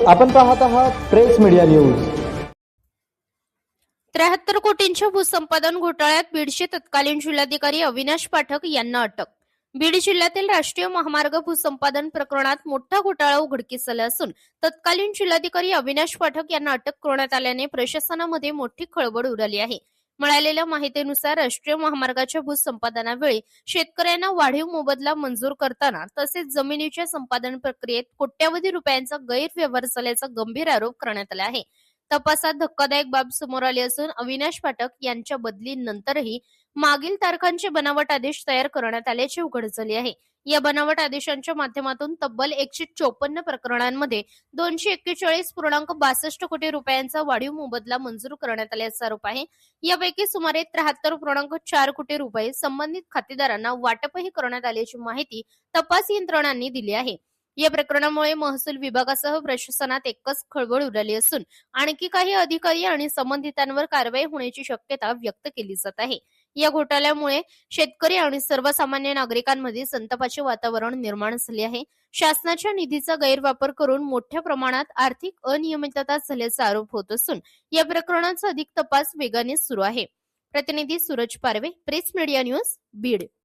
आपण पाहत आहात प्रेस मीडिया न्यूज। 73 कोटींच्या भूसंपादन घोटाळ्यात बीडचे तत्कालीन जिल्हाधिकारी अविनाश पाठक यांना अटक। बीड जिल्ह्यातील राष्ट्रीय महामार्ग भूसंपादन प्रकरणात मोठा घोटाळा उघडकीस आला असून तत्कालीन जिल्हाधिकारी अविनाश पाठक यांना अटक करण्यात आल्याने प्रशासनामध्ये मोठी खळबळ उडाली आहे। मिळालेल्या माहितीनुसार राष्ट्रीय महामार्गाच्या भूसंपादनावेळी शेतकऱ्यांना वाढीव मोबदला मंजूर करताना तसेच जमिनीच्या संपादन प्रक्रियेत कोट्यवधी रुपयांचा गैरव्यवहार झाल्याचा गंभीर आरोप करण्यात आला आहे। तपासात धक्कादायक बाब समोर आली असून अविनाश पाठक यांच्या बदलीनंतरही मागील तारखांचे बनावट आदेश तयार करण्यात आल्याचे उघड झाले आहे। या बनावट आदेशांच्या माध्यमातून तब्बल 154 प्रकरणांमध्ये 241.62 कोटी रुपयांचा वाढीव मोबदला मंजूर करण्यात आल्याचा आरोप आहे। यापैकी सुमारे 73.4 कोटी रुपये संबंधित खातेदारांना वाटपही करण्यात आल्याची माहिती तपास यंत्रणांनी दिली आहे। या प्रकरणामुळे महसूल विभागासह प्रशासनात एकच खळबळ उडाली असून आणखी काही अधिकारी आणि संबंधितांवर कारवाई होण्याची शक्यता व्यक्त केली जात आहे। या घोटाळ्यामुळे शेतकरी आणि सर्वसामान्य नागरिकांमध्ये संतापाचे वातावरण निर्माण झाले आहे। शासनाच्या निधीचा गैरवापर करून मोठ्या प्रमाणात आर्थिक अनियमितता झाल्याचा आरोप होत असून या प्रकरणाचा अधिक तपास वेगाने सुरू आहे। प्रतिनिधी सूरज पारवे, प्रेस मीडिया न्यूज, बीड।